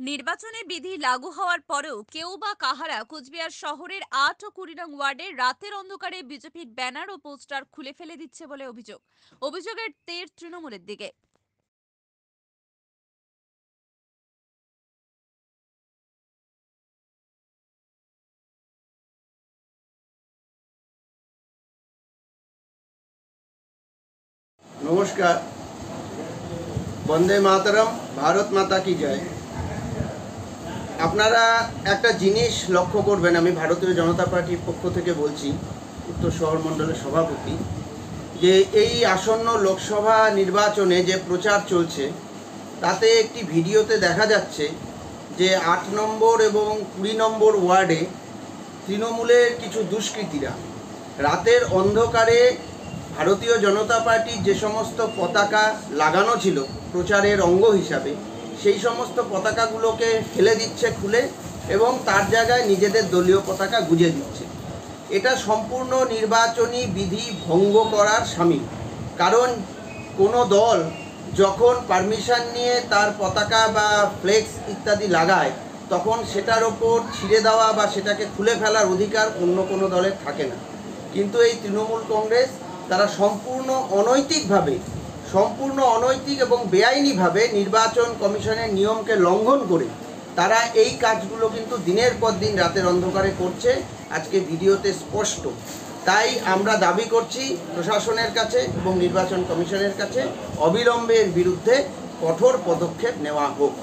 নির্বাচনে বিধি লাগু হওয়ার পরেও কেউ বা কাহারা কোচবিহার শহরের ৮ ও ২০ নং ওয়ার্ডে রাতের অন্ধকারে বিজেপির ব্যানার ও পোস্টার খুলে ফেলে দিচ্ছে বলে অভিযোগের তের তৃণমূলের দিকে। নমস্কার। বন্দে মাতরম, ভারত মাতা কি জয়। আপনারা একটা জিনিস লক্ষ্য করবেন, আমি ভারতীয় জনতা পার্টির পক্ষ থেকে বলছি, উত্তর শহর মণ্ডলের সভাপতি, যে এই আসন্ন লোকসভা নির্বাচনে যে প্রচার চলছে তাতে একটি ভিডিওতে দেখা যাচ্ছে যে ৮ নম্বর এবং ২০ নম্বর ওয়ার্ডে তৃণমূলের কিছু দুষ্কৃতীরা রাতের অন্ধকারে ভারতীয় জনতা পার্টির যে সমস্ত পতাকা লাগানো ছিল প্রচারের অঙ্গ হিসাবে, সেই সমস্ত পতাকাগুলোকে ফেলে দিচ্ছে খুলে, এবং তার জায়গায় নিজেদের দলীয় পতাকা গুঁজে দিচ্ছে। এটা সম্পূর্ণ নির্বাচনী বিধি ভঙ্গ করার শামিল। কারণ কোনো দল যখন পারমিশন নিয়ে তার পতাকা বা ফ্লেক্স ইত্যাদি লাগায়, তখন সেটার ওপর ছিঁড়ে দেওয়া বা সেটাকে খুলে ফেলার অধিকার অন্য কোনো দলের থাকে না। কিন্তু এই তৃণমূল কংগ্রেস, তারা সম্পূর্ণ অনৈতিক এবং বেআইনিভাবে নির্বাচন কমিশনের নিয়মকে লঙ্ঘন করে তারা এই কাজগুলো কিন্তু দিনের পর দিন রাতের অন্ধকারে করছে। আজকে ভিডিওতে স্পষ্ট। তাই আমরা দাবি করছি প্রশাসনের কাছে এবং নির্বাচন কমিশনের কাছে অবিলম্বে এর বিরুদ্ধে কঠোর পদক্ষেপ নেওয়া হোক।